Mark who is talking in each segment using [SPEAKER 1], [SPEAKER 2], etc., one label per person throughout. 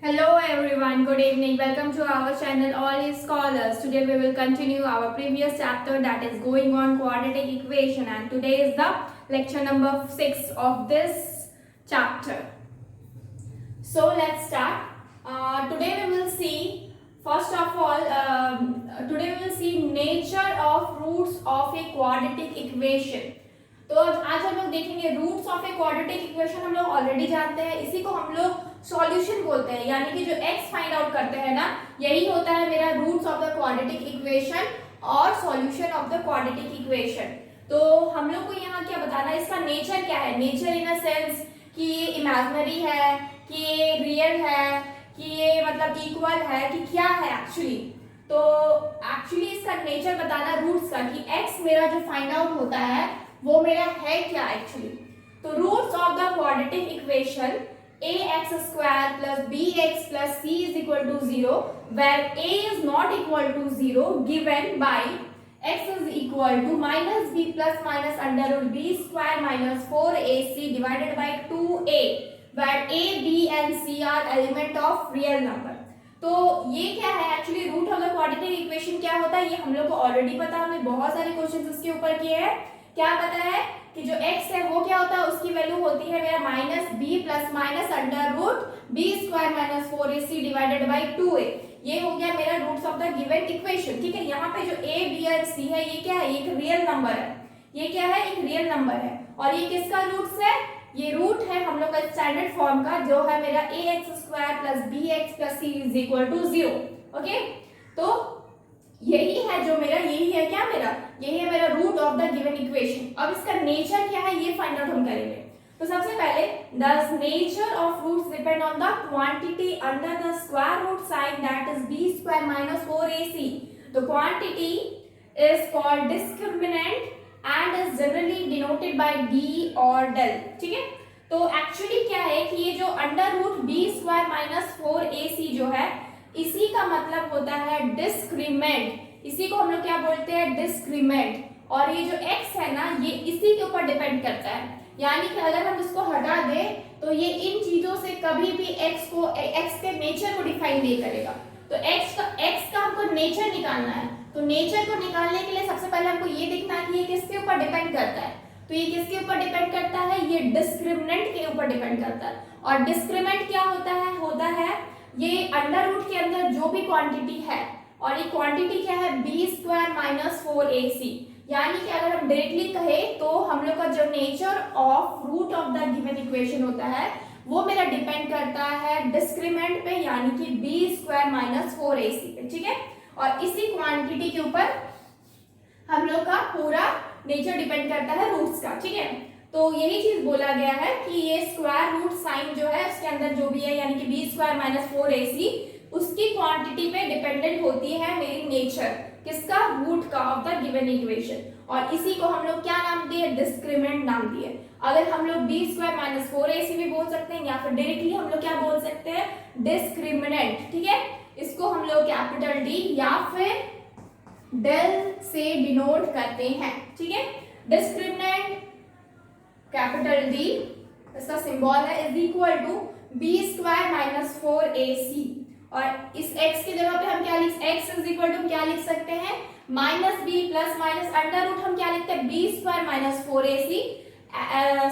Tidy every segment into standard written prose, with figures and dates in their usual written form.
[SPEAKER 1] Hello everyone, good evening. Welcome to our channel All is Scholars. Today we will continue our previous chapter that is going on quadratic equation, and today is the lecture number 6 of this chapter. So let's start. Today we will see first of all today we will see nature of roots of a quadratic equation. तो आज हम लोग देखेंगे roots of a quadratic equation. हम लोग already जानते हैं, इसी को हम लोग सॉल्यूशन बोलते हैं, यानी कि जो x फाइंड आउट करते हैं ना, यही होता है मेरा roots of the quadratic equation और solution of the quadratic equation. तो हम लोग को यहाँ क्या बताना है, इसका नेचर क्या है. नेचर इन अ सेंस कि ये इमेजिनरी है, कि ये रियल है, कि ये मतलब इक्वल है, कि क्या है एक्चुअली. तो एक्चुअली इसका नेचर बताना रूट्स का, कि x मेरा जो फाइंड आउट होता है वो मेरा है क्या एक्चुअली. तो roots of the quadratic equation ax square plus bx plus c is equal to 0 where a is not equal to 0 given by x is equal to minus b plus minus under root b square minus 4ac divided by 2a where a b and c are element of real number. तो ये क्या है actually, root of the quadratic equation क्या होता है ये हम लोग को ऑलरेडी पता है, हमने बहुत सारे क्वेश्चंस इसके ऊपर किए हैं. क्या पता है कि जो x है वो क्या होता है, उसकी वैल्यू होती है मेरा minus B plus minus under root B square minus 4ac divided by 2a. ये हो गया मेरा roots of the given equation. ठीक है, यहाँ पे जो a b और c है ये क्या है, एक रियल नंबर है. ये क्या है, एक रियल नंबर है. और ये किसका रूट्स है, ये रूट है हम लोग का स्टैंडर्ड फॉर्म का, जो है मेरा ax square plus bx plus c is equal to 0. Okay, तो यही है जो मेरा, यही है क्या मेरा, यही है मेरा root of the given equation. अब इसका नेचर क्या है ये फाइंड आउट हम करेंगे. तो सबसे पहले the nature of roots depend on the quantity under the square root sign that is b square minus 4ac. The quantity is called discriminant and is generally denoted by d और del. ठीक है, तो actually क्या है कि ये जो under root b square minus 4ac जो है, इसी का मतलब होता है डिस्क्रीमेंट. इसी को हम लोग क्या बोलते हैं, डिस्क्रीमेंट. और ये जो x है ना, ये इसी के ऊपर डिपेंड करता है. यानी कि अगर हम इसको हटा दें तो ये इन चीजों से कभी भी x के नेचर को डिफाइन नहीं करेगा. तो x का हमको नेचर निकालना है. तो नेचर को निकालने के लिए सबसे पहले हमको ये देखना है कि ये किसके ऊपर डिपेंड करता है. तो ये किसके ऊपर डिपेंड करता है, ये डिस्क्रिमिनेंट के ऊपर डिपेंड करता है. और डिस्क्रिमिनेंट क्या होता है ये अंडर रूट के अंदर जो भी क्वांटिटी है, और ये क्वांटिटी क्या है b स्क्वायर माइनस 4ac. यानी कि अगर हम डायरेक्टली कहें तो हम लोग का जो nature of root of the given equation होता है वो मेरा डिपेंड करता है डिस्क्रिमिनेंट पे, यानी कि b स्क्वायर माइनस 4ac पे. ठीक है, और इसी क्वांटिटी के ऊपर हम लोग का पूरा नेचर डिपेंड करता है रूट्स का. ठीक है, तो यही चीज बोला गया है कि ये स्क्वायर रूट साइन जो है उसके अंदर जो भी है, यानी कि b स्क्वायर माइनस 4ac, उसकी क्वांटिटी पे डिपेंडेंट होती है मेरी नेचर, किसका, रूट का ऑफ द गिवन इक्वेशन. और इसी को हम लोग क्या नाम दिए, डिस्क्रिमिनेंट नाम दिए. अगर हम लोग b स्क्वायर माइनस 4ac भी बोल सकते हैं, या फिर डायरेक्टली हम लोग क्या बोल सकते हैं, डिस्क्रिमिनेंट. ठीक है, इसको हम लोग कैपिटल D या फिर del से डिनोट करते हैं. ठीक है, डिस्क्रिमिनेंट कैपिटल D, इसका सिंबल है, is equal to b square minus 4ac. और इस x की जगह पे हम क्या x इज इक्वल टू क्या लिख सकते हैं, minus b plus minus under root हम क्या लिखते हैं, b square minus 4ac.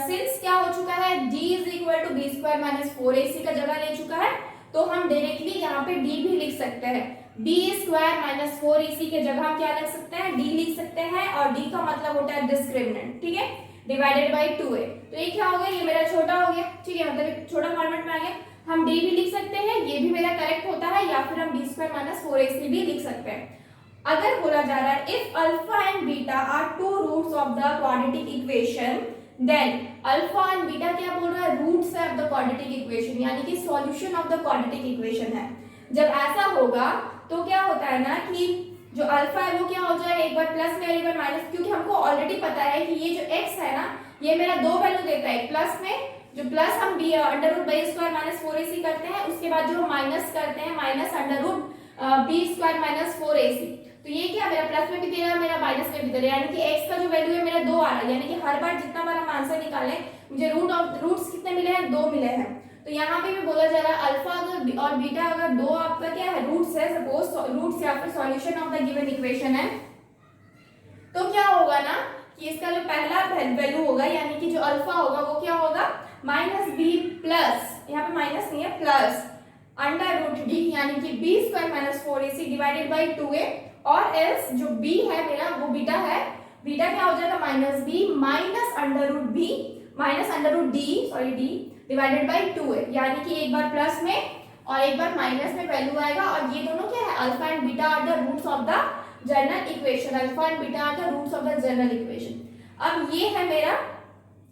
[SPEAKER 1] Since क्या हो चुका है, d is equal to b square minus 4ac का जगह ले चुका है, तो हम डायरेक्टली यहाँ पे d भी लिख सकते हैं. b स्क्वायर माइनस 4ac के जगह हम क्या लिख सकते हैं, d लिख सकते हैं. और d का मतलब होता है डिस्क्रिमिनेंट. ठीक है, डिवाइडेड बाई 2a. तो ये क्या हो गया, ये मेरा छोटा हो गया. ठीक है, मतलब छोटा फॉर्मेट में आ गया. हम d भी लिख सकते हैं, ये भी मेरा करेक्ट होता है, या फिर हम b स्क्वायर माइनस 4ac भी लिख सकते हैं. अगर बोला जा रहा है if alpha and beta are two roots of the quadratic equation, then alpha and beta क्या बोल रहा है, रूट्स है ऑफ द क्वाड्रेटिक इक्वेशन, यानी कि solution of the quadratic equation है. जब ऐसा होगा तो क्या होता है ना कि जो अल्फा है वो क्या हो जाए, एक बार प्लस में एक बार माइनस, क्योंकि हमको ऑलरेडी पता है कि ये जो x है ना, ये मेरा दो वैल्यू देता है. प्लस में जो प्लस हम b under root b square minus 4ac करते हैं, उसके बाद जो हम माइनस करते हैं minus under root b square minus 4ac. तो ये क्या मेरा प्लस में भी दे रहा है, मेरा माइनस में भी दे रहा है, यानी कि x का जो वैल्यू है मेरा 2 आ रहा है. यानी कि हर बार जितना बार हम आंसर निकालें मुझे रूट्स कितने मिले हैं, 2 मिले हैं. तो यहाँ पे भी बोला जा रहा है अल्फा अगर और बीटा अगर दो आपका क्या है रूट्स है, सपोज रूट्स या फिर solution of the given equation है, तो क्या होगा ना कि इसका जो पहला वैल्यू होगा यानी कि जो अल्फा होगा वो क्या होगा माइनस बी प्लस, यहाँ पे माइनस नहीं है प्लस अंडर रूट डी यानी कि B square minus 4ac divided by 2a, और एल्स जो b है मेरा वो बीटा है, बीटा क्या हो जाएगा minus B minus under root B minus under root D sorry D divided by 2a, यानी कि एक बार प्लस में और एक बार माइनस में वैल्यू आएगा, और ये दोनों क्या है alpha and beta are the roots of the general equation, alpha and beta are the roots of the general equation. अब ये है मेरा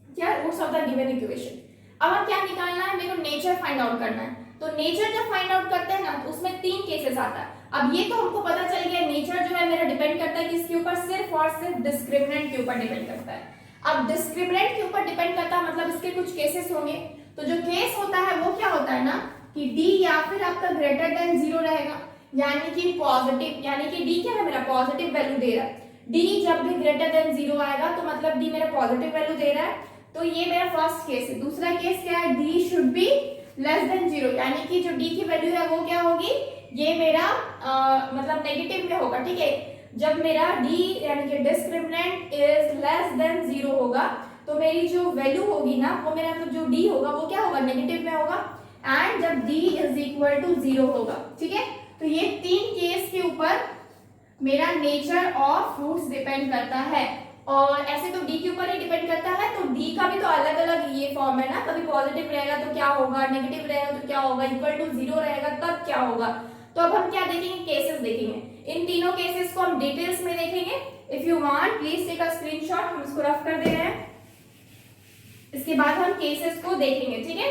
[SPEAKER 1] क्या roots of the given equation. अब हम क्या निकालना है, मेरे को नेचर फाइंड आउट करना है। तो नेचर जब फाइंड आउट करते हैं ना तो उसमें तीन केसेस आता है। अब ये तो हमको पता चल गया नेचर जो है मेरा डिपेंड करता है किसके ऊपर, सिर्फ और सिर्फ डिस्क्रिमिनेंट के ऊपर डिपेंड करता है। अब डिस्क्रिमिनेंट के ऊपर डिपेंड करता है मतलब इसके कुछ केसेस होंगे। तो जो केस होता है वो क्या होता है ना कि डी या फिर आपका ग्रेटर देन 0 रहेगा, यानी कि पॉजिटिव, यानी कि डी क्या है मेरा पॉजिटिव वैल्यू दे रहा है। डी जब भी ग्रेटर देन 0 आएगा तो मतलब डी मेरा पॉजिटिव वैल्यू दे रहा है, तो ये मेरा फर्स्ट केस है। दूसरा केस क्या है, D should be less than 0, यानी कि जो डी की वैल्यू है वो क्या होगी, ये मेरा मतलब नेगेटिव में होगा, ठीक है। जब मेरा डी यानी कि डिस्क्रिमिनेंट इज लेस देन 0 होगा तो मेरी जो वैल्यू होगी ना वो मेरा मतलब जो डी होगा वो क्या होगा नेगेटिव में होगा, एंड जब डी इज इक्वल टू 0 होगा, ठीक है। तो ये तीन केस के ऊपर मेरा नेचर ऑफ रूट्स डिपेंड करता है, और ऐसे तो डी के ऊपर ही डिपेंड करता है। तो डी का भी तो अलग अलग ये फॉर्म है ना, कभी पॉजिटिव रहेगा तो क्या होगा, नेगेटिव रहेगा तो क्या होगा, इक्वल टू 0 रहेगा तब क्या होगा। तो अब हम क्या देखेंगे, केसेस देखेंगे। इन तीनों केसेस को हम डिटेल्स में देखेंगे। If you want please take a screenshot, हम इसको रफ कर दे रहे हैं, इसके बाद हम केसेस को देखेंगे, ठीक है।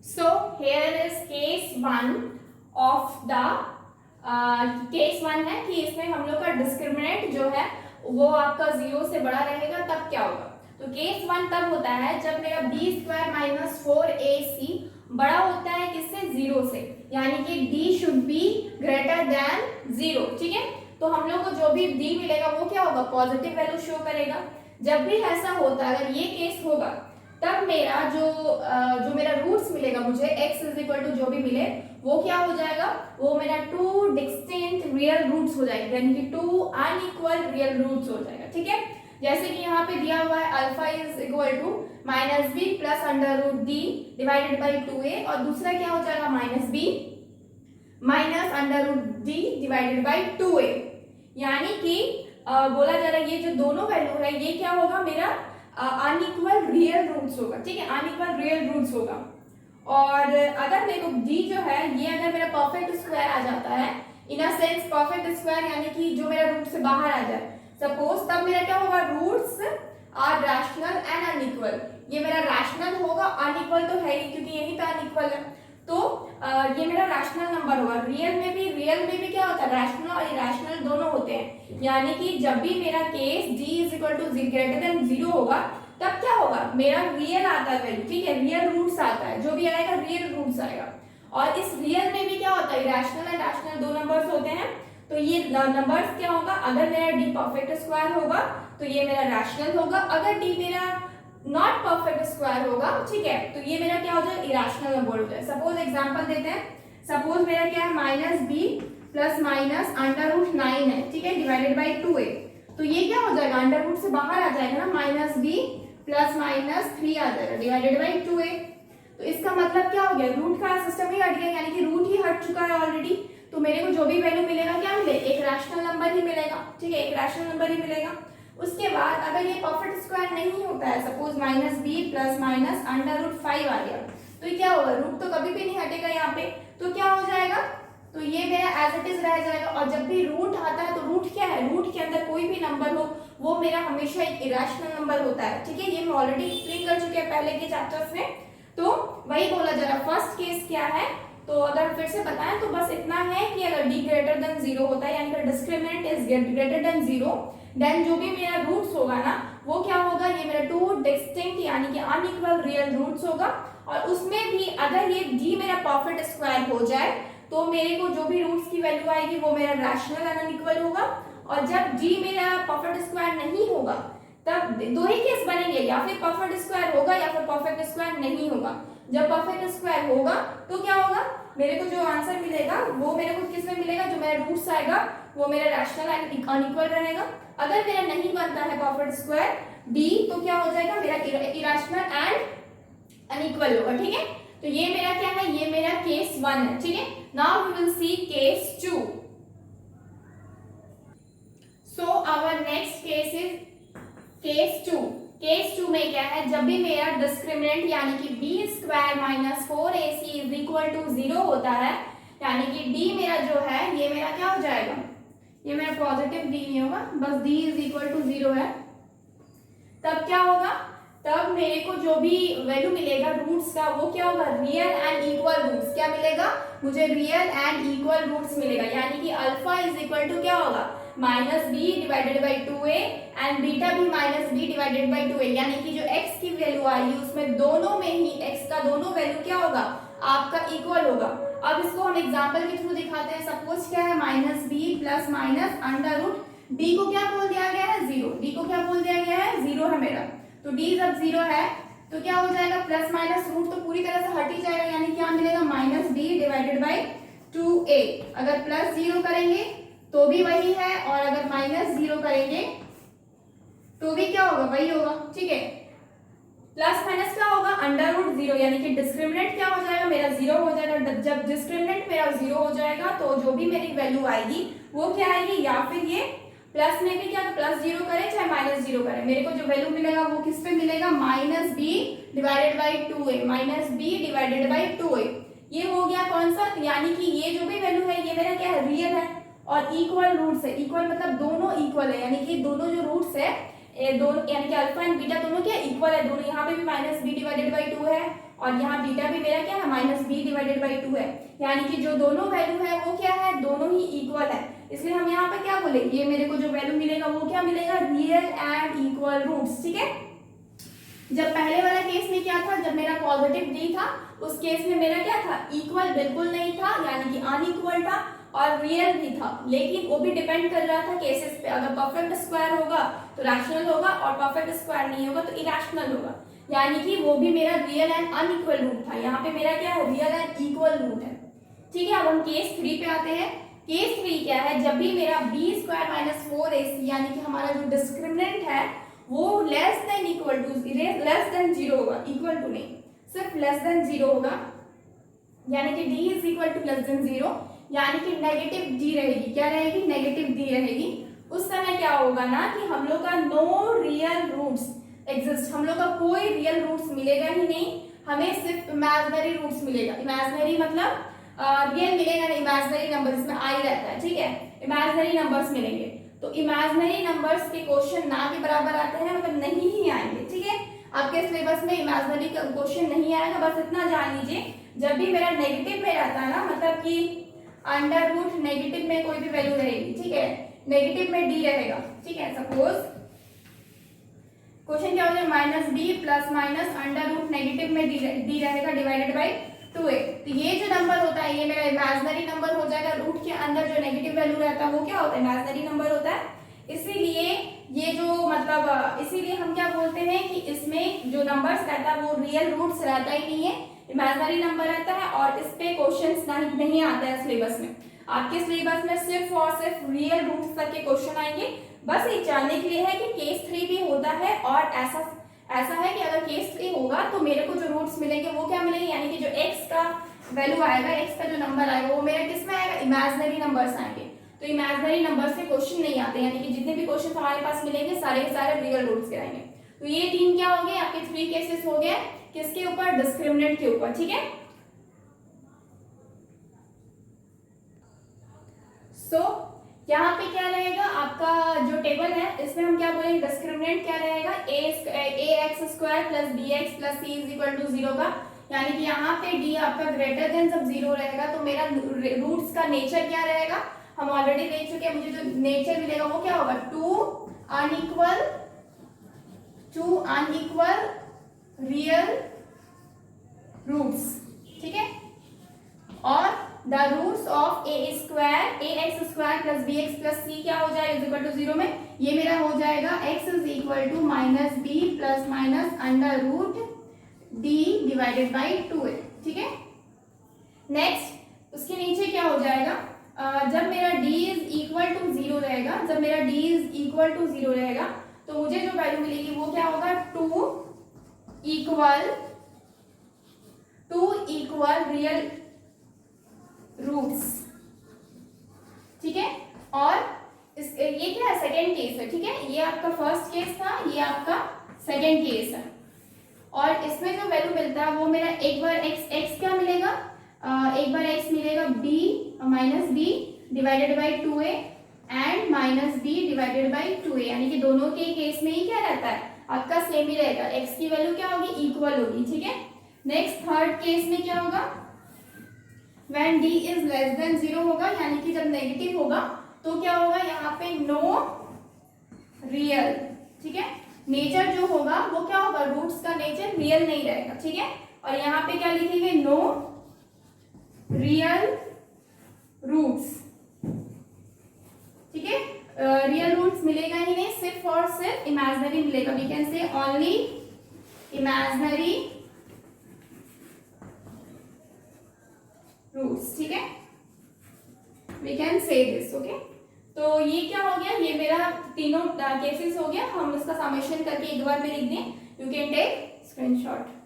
[SPEAKER 1] So here is case 1 of the case 1 है कि इसमें हम लोग का डिस्क्रिमिनेंट जो है वो आपका 0 से बड़ा रहेगा तब क्या होगा। तो केस 1 तब होता है जब मेरा बी स्क्वायर माइनस 4ac बड़ा होता है किससे, 0 से, यानी कि d should be greater than 0, ठीक है। तो हम लोग को जो भी d मिलेगा वो क्या होगा पॉजिटिव वैल्यू शो करेगा। जब भी ऐसा होता है, अगर ये केस होगा तब मेरा जो मेरा रूट्स मिलेगा मुझे x इज इक्वल टू जो भी मिले वो क्या हो जाएगा, वो मेरा टू डिस्टिंक्ट रियल रूट्स हो जाएगा, यानी कि टू अनइक्वल रियल रूट्स हो जाएगा, ठीक है। जैसे कि यहाँ पे दिया हुआ है alpha is equal to minus B plus under root D divided by 2a, और दूसरा क्या हो जाएगा minus B minus under root D divided by 2a, यानी कि बोला जा रहा है ये जो दोनों वैल्यू है ये क्या होगा मेरा अनइक्वल रियल रूट्स होगा, ठीक है, अनइक्वल रियल रूट्स होगा। और अगर मेरे को d जो है ये अगर मेरा परफेक्ट स्क्वायर आ जाता है, इन अ सेंस परफेक्ट स्क्वायर यानी कि जो मेरा रूट से बाहर आ जाए सपोज, तब मेरा क्या होगा roots are rational and unequal. ये मेरा रैशनल होगा, अनइक्वल तो है ही क्योंकि यही तो अनइक्वल है, तो ये मेरा रैशनल नंबर होगा। रियल में भी क्या होता है रैशनल और इरैशनल दोनों होते हैं, यानी कि जब भी मेरा case d is equal to greater than 0 होगा तब क्या होगा मेरा रियल आता है वैल्यू, ठीक है, रियल रूट्स आता है, जो भी आएगा रियल रूट्स आएगा। और इस रियल में भी क्या होता है रैशनल एंड रैशनल दो नंबर्स होते हैं, तो ये नंबर्स क्या होगा, अगर मेरा d परफेक्ट स्क्वायर होगा तो ये मेरा रैशनल होगा, अगर d मेरा नॉट परफेक्ट स्क्वायर होगा, ठीक है, तो ये मेरा क्या हो जाए इरैशनल नंबर हो जाए। सपोज एग्जांपल देते हैं, सपोज मेरा क्या है minus B plus minus under root 9 है, ठीक है, डिवाइडेड बाई 2a, तो ये क्या हो जाएगा अंडर रूट से बाहर आ जाएगा ना, माइनस बी प्लस माइनस 3 आ जाएगा डिवाइडेड बाई 2a। तो इसका मतलब क्या हो गया, रूट का सिस्टम ही हट गया, यानी कि रूट ही हट चुका है ऑलरेडी। तो मेरे को जो भी वैल्यू मिलेगा क्या मिले, एक रैशनल नंबर ही मिलेगा, ठीक है, एक रैशनल नंबर ही मिलेगा। उसके बाद अगर ये परफेक्ट स्क्वायर नहीं होता है, suppose minus B plus minus under root 5 आ गया, तो ये क्या होगा, रूट तो कभी भी नहीं हटेगा यहाँ पे, तो क्या हो जाएगा, तो ये मेरा एज इट इज रह जाएगा। और जब भी रूट आता है तो रूट क्या है, रूट के अंदर कोई भी नंबर हो वो मेरा हमेशा एक इरैशनल नंबर होता है, ठीक है, ये मैं ऑलरेडी एक्सप्लेन कर चुके हैं पहले के चैप्टर्स में। तो वही बोला जा रहा है फर्स्ट केस क्या है, तो अगर फिर से बताएं तो बस इतना है कि अगर d ग्रेटर देन 0 होता है यानी कि discriminant is greater than 0, then जो भी मेरा रूट्स होगा ना वो क्या होगा, ये मेरा टू डिस्टिंक्ट यानी कि अनइक्वल रियल रूट्स होगा। और उसमें भी अगर ये d मेरा परफेक्ट स्क्वायर हो जाए तो मेरे को जो भी रूट्स की वैल्यू आएगी वो मेरा रैशनल एंड अनइक्वल होगा। और जब d मेरा परफेक्ट स्क्वायर नहीं होगा तब दो ही केस बनेंगे, या फिर परफेक्ट स्क्वायर होगा या फिर परफेक्ट स्क्वायर नहीं होगा। जब परफेक्ट स्क्वायर होगा तो क्या होगा, मेरे को जो आंसर मिलेगा वो मेरे को किस में मिलेगा, जो मेरा रूट्स आएगा वो मेरा रैशनल एंड अनइक्वल रहेगा। अगर मेरा नहीं बनता है परफेक्ट स्क्वायर डी तो क्या हो जाएगा, मेरा इरेशनल एंड अनइक्वल होगा। ठीक है, तो ये मेरा क्या है, ये मेरा केस 1 है। ठीक है, now we will see case 2। So our next case is case 2। Case 2 में क्या है, जब भी मेरा डिस्क्रिमिनेंट यानी कि B square minus 4ac is equal to 0 होता है, यानी कि डी मेरा जो है ये मेरा क्या हो जाएगा, ये मेरा पॉजिटिव डी नहीं होगा, बस डी इज इक्वल टू 0 है। तब क्या होगा, तब मेरे को जो भी वैल्यू मिलेगा रूट्स का वो क्या होगा, रियल एंड इक्वल रूट्स। क्या मिलेगा, मुझे रियल एंड इक्वल रूट्स मिलेगा, यानी कि अल्फा इज इक्वल टू क्या होगा, minus B divided by 2a and beta भी minus B divided by 2a, यानी कि जो x की वैल्यू आएगी उसमें दोनों में ही x का दोनों वैल्यू क्या होगा, आपका इक्वल होगा। अब इसको हम एग्जांपल के थ्रू दिखाते हैं। सपोज क्या है, minus B plus minus under root, D को क्या बोल दिया गया है, 0। डी को क्या बोल दिया गया है, 0 है मेरा, तो डी जब 0 है तो क्या हो जाएगा, प्लस माइनस रूट तो पूरी तरह से हट ही जाएगा, यानी क्या मिलेगा, minus B divided by 2a। अगर प्लस 0 करेंगे तो भी वही है, और अगर माइनस 0 करेंगे तो भी क्या होगा, वही होगा। ठीक है, प्लस माइनस क्या होगा, अंडर रूट 0, यानी कि डिस्क्रिमिनेंट क्या हो जाएगा, मेरा 0 हो जाएगा। जब डिस्क्रिमिनेंट मेरा 0 हो जाएगा तो जो भी मेरी वैल्यू आएगी वो क्या आएगी, या फिर ये प्लस में भी क्या प्लस 0 करे चाहे माइनस 0 करे, मेरे को जो वैल्यू मिलेगा वो किस पे मिलेगा, minus B divided by 2a, minus B divided by 2a। ये हो गया कौन सा, यानी कि ये जो भी वैल्यू है ये मेरा क्या है, रियल है और इक्वल रूट्स है। इक्वल मतलब दोनों इक्वल है, यानी कि दोनों जो रूट्स है दोनों, यानी कि अल्फा एंड बीटा दोनों क्या इक्वल है, दोनों यहाँ पे भी माइनस बी डिवाइडेड बाई 2 है और यहाँ बीटा भी मेरा क्या है, माइनस बी डिवाइडेड बाई 2 है, यानी कि जो दोनों वैल्यू है वो क्या है, दोनों ही इक्वल है। इसलिए हम यहाँ पे क्या बोले, ये मेरे को जो वैल्यू मिलेगा वो क्या मिलेगा, रियल एंड इक्वल रूट्स। ठीक है, जब पहले वाला केस में क्या था, जब मेरा पॉजिटिव डी था उस केस में मेरा क्या था, इक्वल बिल्कुल नहीं था, यानी कि अनइक्वल था, और रियल भी था, लेकिन वो भी डिपेंड कर रहा था केसेस पे। अगर परफेक्ट स्क्वायर होगा तो रैशनल होगा और परफेक्ट स्क्वायर नहीं होगा तो इरेशनल होगा, यानी कि वो भी मेरा रियल एंड अनइक्वल रूट था। यहाँ पे मेरा क्या है, रियल एंड इक्वल रूट है। ठीक है, अब हम केस 3 पे आते हैं। केस 3 क्या है, जब भी मेरा बी स्क्वायर माइनस 4ac यानी कि हमारा जो डिस्क्रिमिनेंट है वो less than equal to less than 0 होगा, इक्वल टू नहीं, सिर्फ लेस देन 0 होगा, यानी कि d is equal to less than 0, यानी कि नेगेटिव डी रहेगी। क्या रहेगी, नेगेटिव डी रहेगी। उस समय क्या होगा ना कि हम लोग का नो रियल रूट्स एग्जिस्ट, हम लोग का कोई रियल रूट्स मिलेगा ही नहीं, हमें सिर्फ इमेजिनरी रूट्स मिलेगा। इमेजिनरी मतलब रियल मिलेगा नहीं, इमेजिनरी नंबर इसमें आई रहता है। ठीक है, इमेजिनरी नंबर्स मिलेंगे, तो इमेजिनरी नंबर्स के क्वेश्चन ना के बराबर आते हैं, मतलब नहीं ही आएंगे। ठीक है, आपके सिलेबस में इमेजिनरी का क्वेश्चन नहीं आएगा, बस इतना जान लीजिए। जब भी मेरा नेगेटिव में रहता है ना, मतलब कि अंडर रूट नेगेटिव में कोई भी वैल्यू रहेगी, ठीक है, नेगेटिव में डी रहेगा। ठीक है, सपोज क्वेश्चन क्या हो जाएगा, minus D plus minus under root negative में डी रहेगा डिवाइडेड बाई 2a। तो ये जो नंबर होता है ये मेरा इमेजिनरी नंबर हो जाएगा। रूट के अंदर जो नेगेटिव वैल्यू रहता है वो क्या होता है, इमेजिनरी नंबर होता है। इसीलिए ये जो मतलब इसीलिए हम क्या बोलते हैं कि इसमें जो नंबर्स रहता है वो रियल रूट्स रहता ही नहीं है, इमेजिनरी नंबर रहता है, और इस पे क्वेश्चंस नहीं आता है सिलेबस में। आपके सिलेबस में सिर्फ और सिर्फ रियल रूट्स तक के क्वेश्चन आएंगे। बस ये जानने के लिए है कि केस 3 भी होता है, और ऐसा है कि अगर केस 3 होगा तो मेरे को जो रूट्स मिलेंगे वो क्या मिलेंगे, यानी कि जो x का वैल्यू आएगा, x का जो नंबर आएगा वो मेरा किस में आएगा, इमेजिनरी नंबर्स आएंगे। तो इमेजिनरी नंबर से क्वेश्चन नहीं आते, यानी कि जितने भी क्वेश्चन हमारे पास मिलेंगे सारे के सारे रियल रूट्स के आएंगे। तो ये 3 क्या हो गए आपके 3 केसेस हो गए, किसके ऊपर, डिस्क्रिमिनेंट के ऊपर। ठीक है, सो यहाँ पे क्या रहेगा आपका जो टेबल है, इसमें हम क्या बोलेंगे, डिस्क्रिमिनेंट क्या रहेगा, ax square plus bx plus c is equal to 0 का, यानी कि यहाँ पे d आपका ग्रेटर देन जब 0 रहेगा तो मेरा रूट्स का नेचर क्या रहेगा, हम ऑलरेडी देख चुके हैं। मुझे जो नेचर मिलेगा वो क्या होगा, टू अनइक्वल रियल रूट्स। ठीक है, और the roots of a square a x square plus b x plus c क्या हो जाएगा इज इक्वल टू 0 में, ये मेरा हो जाएगा x is equal to minus B plus minus under root D divided by 2a, ठीक है। नेक्स्ट उसके नीचे क्या हो जाएगा, जब मेरा d इज इक्वल टू 0 रहेगा, जब मेरा d इज इक्वल टू 0 रहेगा तो मुझे जो वैल्यू मिलेगी वो क्या होगा, 2 इक्वल रियल रूट्स, ठीक है। और ये क्या है, सेकेंड केस है, ठीक है। ये आपका फर्स्ट केस था, ये आपका सेकेंड केस है। और इसमें जो वैल्यू मिलता है वो मेरा एक बार x क्या मिलेगा, एक बार x मिलेगा b minus B divided by 2a and minus B divided by 2a, यानी कि दोनों के केस में ही क्या रहता है, आपका सेम ही रहेगा, x की वैल्यू क्या होगी, इक्वल होगी, ठीक है। नेक्स्ट थर्ड केस में क्या होगा, when d is less than 0 होगा, यानी कि जब नेगेटिव होगा तो क्या होगा, यहाँ पे नो रियल, ठीक है। नेचर जो होगा वो क्या होगा, रूट्स का नेचर रियल नहीं रहेगा, ठीक है। और यहाँ पे क्या लिखेंगे, नो रियल रूट्स, ठीक है। रियल रूट्स मिलेगा ही नहीं, सिर्फ और सिर्फ इमेजिनरी मिलेगा, we can say only imaginary roots, ठीक है, we can say this, okay. तो ये क्या हो गया, ये मेरा तीनों केसेस हो गया, हम इसका समेशन करके एक बार में लिख दें, you can take screenshot.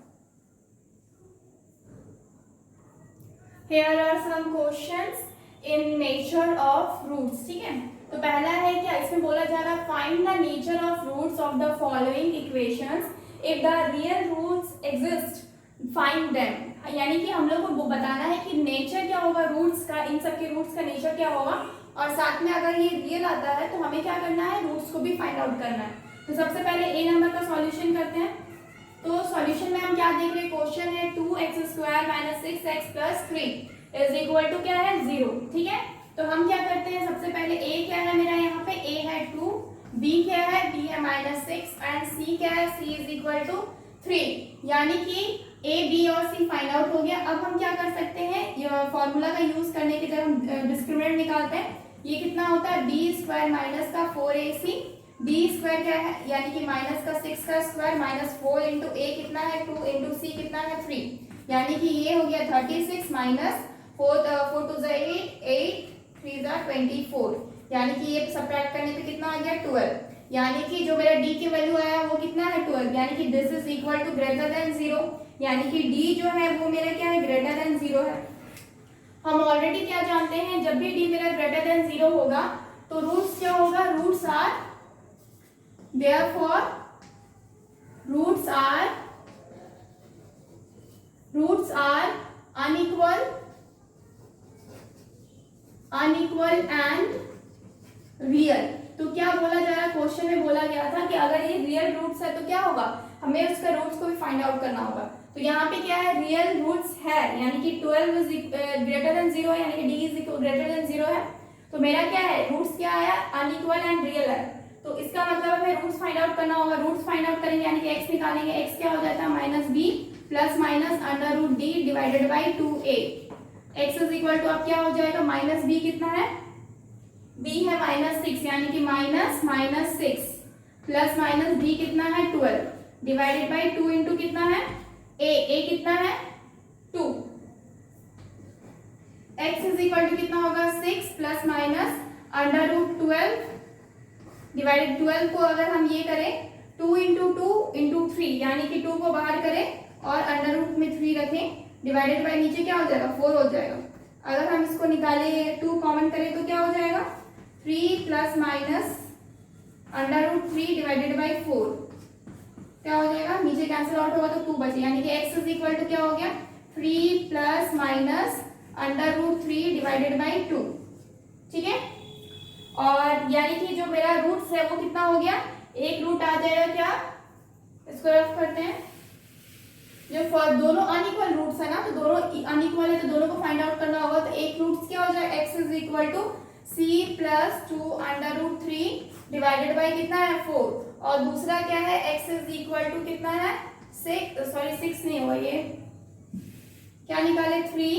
[SPEAKER 1] Here are some questions in nature of roots, ठीक है। तो पहला है क्या, इसमें बोला जा रहा है find the nature of roots of the following equations, if the real roots exist find them, यानी कि हम लोग को बताना है कि नेचर क्या होगा रूट्स का, इन सब के रूट्स का नेचर क्या होगा, और साथ में अगर ये रियल आता है तो हमें क्या करना है, रूट्स को भी फाइंड आउट करना है। तो सबसे पहले ए नंबर का सॉल्यूशन करते हैं। तो सॉल्यूशन में हम क्या देख रहे हैं, क्वेश्चन है 2x square minus 6x plus 3 is equal to क्या है, 0, ठीक है। तो हम क्या करते हैं, सबसे पहले a क्या है मेरा, यहाँ पे a है 2, b क्या है, b है माइनस 6 एंड c क्या है, c इज इक्वल टू 3, यानी कि a b और c फाइंड आउट हो गया। अब हम क्या कर सकते हैं, फॉर्मूला का यूज करने के जब हम डिस्क्रिमिनेंट निकालते हैं, ये कितना होता है, b स्क्वायर माइनस का 4ac, b स्क्वायर क्या है, यानी कि माइनस का 6 का स्क्वायर माइनस 4 इंटू a कितना है 2 इंटू c कितना है 3, यानी कि ये हो गया 36 माइनस 4 टू 8 3 24, यानी कि ये सब्ट्रैक्ट करने पे कितना आ गया 12, यानी कि जो मेरा d की वैल्यू आया वो कितना है 12, यानी कि this is equal to greater than 0, यानी कि d जो है वो मेरा क्या है, ग्रेटर देन 0 है। हम ऑलरेडी क्या जानते हैं, जब भी d मेरा ग्रेटर देन 0 होगा तो रूट्स क्या होगा, roots are therefore roots are unequal and real। तो क्या बोला जा रहा है, क्वेश्चन में बोला गया था कि अगर ये रियल रूट्स है तो क्या होगा, हमें उसका रूट्स को भी फाइंड आउट करना होगा। तो यहाँ पे क्या है, रियल रूट्स है, यानी कि 12 इज ग्रेटर देन 0, यानी कि d इज ग्रेटर देन 0 है। तो मेरा क्या है, रूट्स क्या आया, अनइक्वल एंड रियल है। तो इसका मतलब हमें रूट्स फाइंड आउट करना होगा, रूट्स फाइंड आउट करेंगे यानी कि x निकालेंगे, x क्या हो जाता है माइनस b plus minus under root d divided by 2a, x is equal to अब क्या हो जाएगा, माइनस b कितना है, b है माइनस 6, यानी कि minus minus 6 plus minus b कितना है 12 डिवाइडेड बाई 2 इंटू कितना है a कितना है 2, x इज इक्वल टू कितना होगा 6 plus minus under root 12 divided 12 को अगर हम ये करें 2 इंटू 3, यानी कि 2 को बाहर करें और अंडर रूट में 3 रखें, डिवाइडेड बाय नीचे क्या हो जाएगा 4 हो जाएगा। अगर हम इसको निकालें 2 कॉमन करें तो क्या हो जाएगा 3 plus minus under root 3 divided by 4 क्या हो जाएगा, नीचे कैंसिल आउट होगा तो 2 बचे, यानी कि x इज इक्वल टू क्या हो गया 3 plus minus under root 3 divided by 2, ठीक है। और यानी कि जो मेरा रूट्स है वो कितना हो गया, एक रूट आ जाएगा, क्या इसको रफ करते हैं, जो दोनों अनइक्वल रूट्स है ना, तो दोनों अनइक्वल है तो दोनों को फाइंड आउट करना होगा। तो एक रूट्स क्या हो जाएगा, x is equal to c plus 2 under root 3 divided by कितना है 4, और दूसरा क्या है x इज इक्वल टू कितना है 6 नहीं हुआ, ये क्या निकाले 3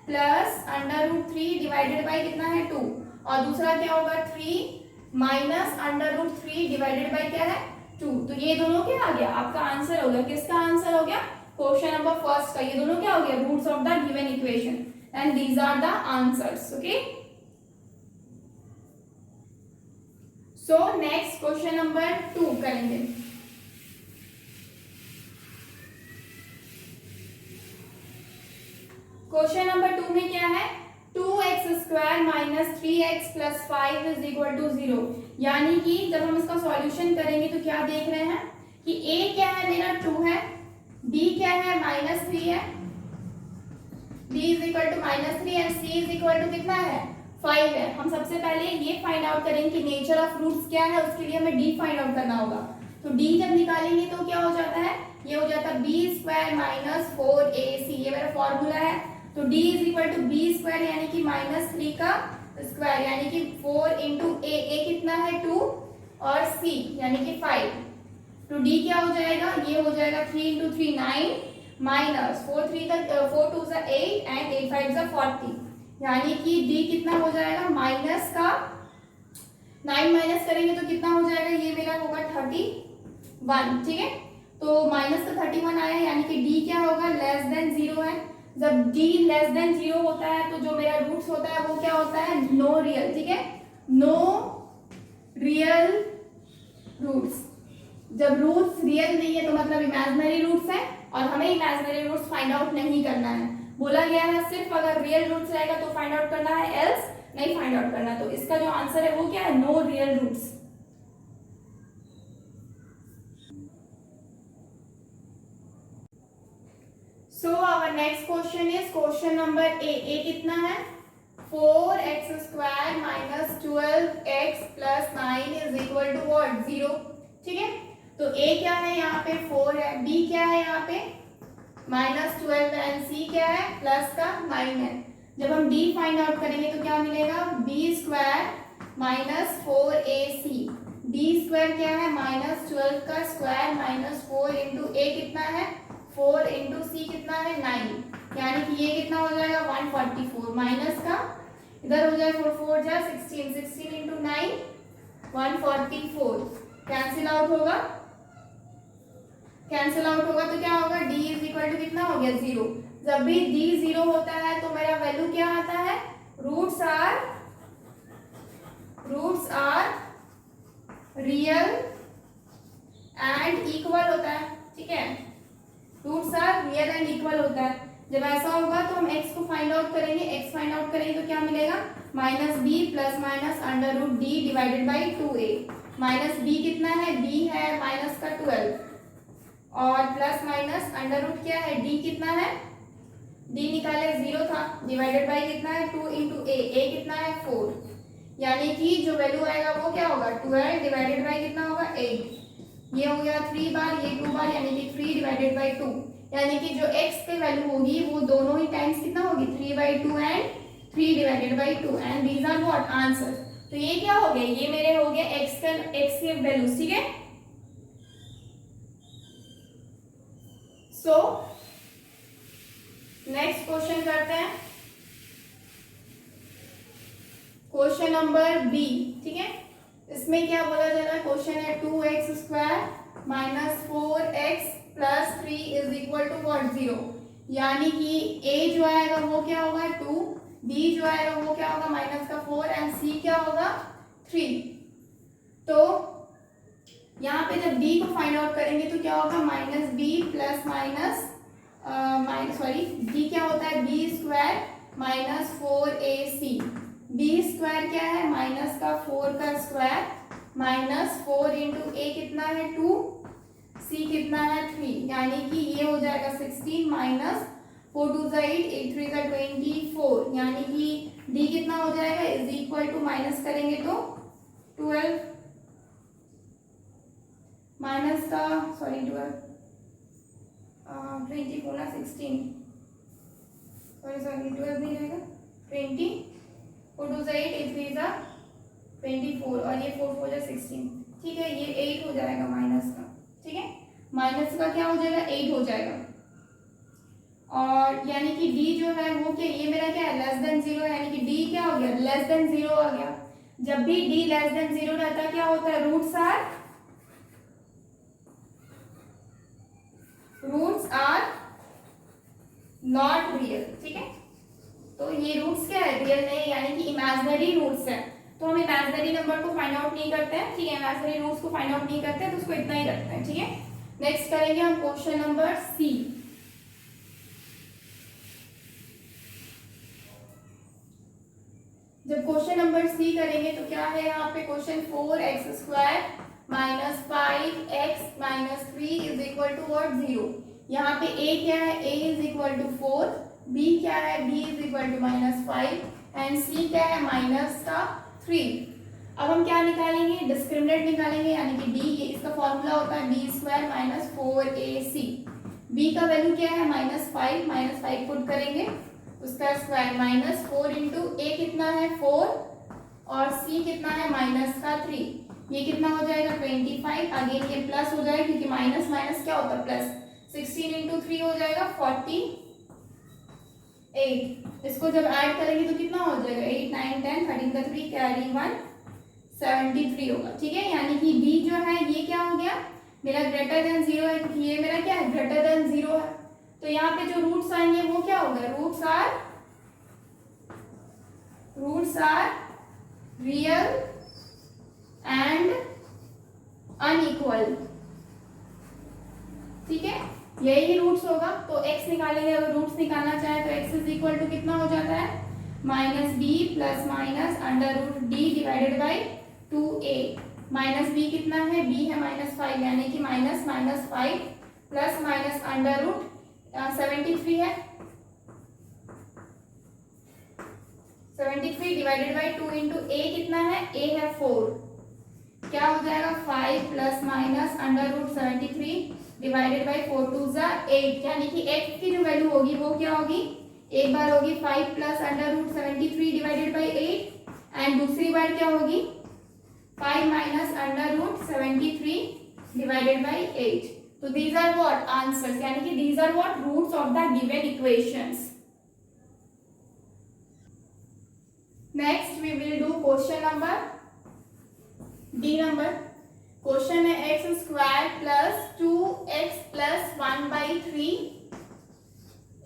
[SPEAKER 1] प्लस √3 डिवाइडेड बाई कितना है 2, और दूसरा क्या होगा 3 माइनस √3 डिवाइडेड बाई क्या है 2। तो ये दोनों क्या आ गया, आपका आंसर हो गया। किसका आंसर हो गया, क्वेश्चन नंबर फर्स्ट का। ये दोनों क्या हो गया, roots of the given equation, and these are the answers. Okay, so next question number 2 करेंगे। क्वेश्चन नंबर 2 में क्या है, 2x² minus 3x plus 5 is equal to 0। यानी कि जब हम इसका सॉल्यूशन करेंगे तो क्या देख रहे हैं कि a क्या है मेरा 2 है, b क्या है -3 है, b is equal to -3 and c is equal to कितना है 5 है। हम सबसे पहले ये फाइंड आउट करेंगे कि नेचर ऑफ रूट्स क्या है, उसके लिए हमें d फाइंड आउट करना होगा। तो d जब निकालेंगे तो क्या हो जाता है, ये हो जाता है b² माइनस 4ac, ये मेरा फॉर्मूला है। तो d is equal to b² यानी कि -3 का स्क्वायर, यानी कि 4 इंटू a कितना है 2 और c यानी कि 5। तो d क्या हो जाएगा, ये हो जाएगा 3 इंटू 3 9 माइनस 4 2 8 एंड 8 5 40, यानी कि d कितना हो जाएगा, माइनस का 9 माइनस करेंगे तो कितना हो जाएगा, ये मेरा होगा 31। ठीक है, तो माइनस का 31 आया, यानी कि d क्या होगा, लेस देन 0 है। जब d लेस देन 0 होता है तो जो मेरा रूट्स होता है वो क्या होता है, नो रियल। ठीक है, नो रियल रूट्स। जब रूट्स रियल नहीं है तो मतलब इमेजिनरी रूट्स है, और हमें इमेजिनरी रूट्स फाइंड आउट नहीं करना है। बोला गया है सिर्फ अगर रियल रूट्स रहेगा तो फाइंड आउट करना है, एल्स नहीं फाइंड आउट करना। तो इसका जो आंसर है वो क्या है, no real roots. So our next question is question number A कितना है, 4x² minus 12x plus 9 is equal to what 0। ठीक है, तो a क्या है यहाँ पे 4 है, b क्या है यहाँ पे -12 एंड c क्या है प्लस का 9 है। जब हम d फाइंड आउट करेंगे तो क्या मिलेगा, b² माइनस 4ac, d² क्या है -12 का स्क्वायर माइनस 4 इंटू a कितना है 4 इंटू सी कितना है 9, यानी कि ये कितना हो जाएगा 144 माइनस का इधर हो जाएगा 4 4 जा 16, 16 इंटू 9 144, कैंसिल आउट होगा। कैंसिल आउट होगा तो क्या होगा, d इज इक्वल टू कितना हो गया 0। जब भी d 0 होता है तो मेरा वैल्यू क्या आता है, roots are real and equal होता है। ठीक है, roots are real and equal होता है। जब ऐसा होगा तो हम x को फाइंड आउट करेंगे, x फाइंड आउट करेंगे तो क्या मिलेगा, -b plus minus √d divided by 2a। -b कितना है, b है माइनस का 12 और प्लस माइनस √ क्या है, d कितना है, d निकाले 0 था, डिवाइडेड बाई कितना है 2 इंटू a कितना है 4, यानी कि जो वैल्यू आएगा वो क्या होगा 12 डिवाइडेड बाई कितना होगा 8। ये हो गया 3 बार, ये 2 बार, यानी कि 3 डिवाइडेड बाई 2, यानी कि जो x पे वैल्यू होगी वो दोनों ही टाइम्स कितना होगी 3/2 and 3 divided by 2, and these are what answer. तो ये क्या हो गया, ये मेरे हो गए x के वैल्यूज। ठीक है, सो नेक्स्ट क्वेश्चन करते हैं, क्वेश्चन नंबर बी। ठीक है, इसमें क्या बोला जा रहा है, क्वेश्चन है 2x² minus 4x plus 3 is equal to what 0, यानी कि a जो आएगा वो क्या होगा 2, b जो आएगा वो क्या होगा माइनस का 4 एंड c क्या होगा 3। तो यहाँ पे जब d को फाइंड आउट करेंगे तो क्या होगा -b प्लस d क्या होता है b² माइनस 4ac, b² क्या है माइनस का 4 का स्क्वायर माइनस 4 इंटू a कितना है 2, c कितना है 3, यानी कि ये हो जाएगा 16 माइनस 4 2 8 8 3 24, यानी कि d कितना हो जाएगा इज इक्वल टू माइनस करेंगे तो 12 माइनस का 12 24 ना 16 12 नहीं रहेगा 20 4 2 8 8 3 24 और ये 4 4 16। ठीक है, ये 8 हो जाएगा माइनस का। ठीक है, माइनस का क्या हो जाएगा 8 हो जाएगा। और यानी कि d जो है वो क्या, ये मेरा क्या है, लेस देन 0, यानी कि d क्या हो गया, लेस देन 0 आ गया। जब भी d लेस देन 0 रहता है क्या होता है, रूट्स आर नॉट रियल। ठीक है, तो ये रूट्स क्या है, रियल नहीं, यानी कि इमेजिनरी रूट्स है। तो हम इमेजिनरी नंबर को फाइंड आउट नहीं करते हैं, ठीक है, इमेजिनरी रूट्स को फाइंड आउट नहीं करते हैं, तो उसको इतना ही रखते हैं। ठीक है, नेक्स्ट करेंगे हम क्वेश्चन नंबर सी। जब क्वेश्चन नंबर सी करेंगे तो क्या है यहाँ पे question, 4x² minus 5x minus 3 is equal to what, 0। यहाँ पे a क्या है, a is equal to 4, b क्या है, b is equal to -5 and c क्या है, -3। अब हम क्या निकालेंगे, डिस्क्रिमिनेंट निकालेंगे, यानी कि d, ये इसका फॉर्मूला होता है b² माइनस 4ac। b का वैल्यू क्या है, -5 पुट करेंगे, उसका स्क्वायर -4 इंटू a कितना है 4 और c कितना है -3, ये कितना हो जाएगा 25। अगेन ये प्लस हो जाएगा क्योंकि माइनस माइनस क्या होता है प्लस, 16 इंटू 3 हो जाएगा 48। इसको जब ऐड करेंगे तो कितना हो जाएगा, 8 9 10 13 का 3 कैरी 1 73 होगा। ठीक है, यानी कि b जो है ये क्या हो गया, मेरा ग्रेटर देन 0 है, क्योंकि ये मेरा क्या है, ग्रेटर देन 0 है। तो यहाँ पे जो रूट्स आएंगे वो क्या होगा, roots are real and unequal. ठीक है, यही रूट्स होगा। तो x निकालेंगे, अगर रूट्स निकालना चाहे तो x इज इक्वल टू कितना हो जाता है, -b plus minus √d divided by 2a। Minus b कितना है, b है -5, यानी कि -5 प्लस माइनस √73 है, 73 डिवाइडेड बाई 2 इंटू a कितना है, a है 4, क्या हो जाएगा 5 प्लस माइनस √73 डिवाइडेड बाई 4 2 ज़ा 8, यानी कि x की जो वैल्यू होगी वो क्या होगी, एक बार होगी 5 प्लस √73 डिवाइडेड बाई 8 एंड दूसरी बार क्या होगी 5 माइनस √73 डिवाइडेड बाई 8। तो दीज आर व्हाट आंसर्स, यानी कि these are what roots of the given equations. Next we will do question number D number. Question है x² plus 2x plus 1/3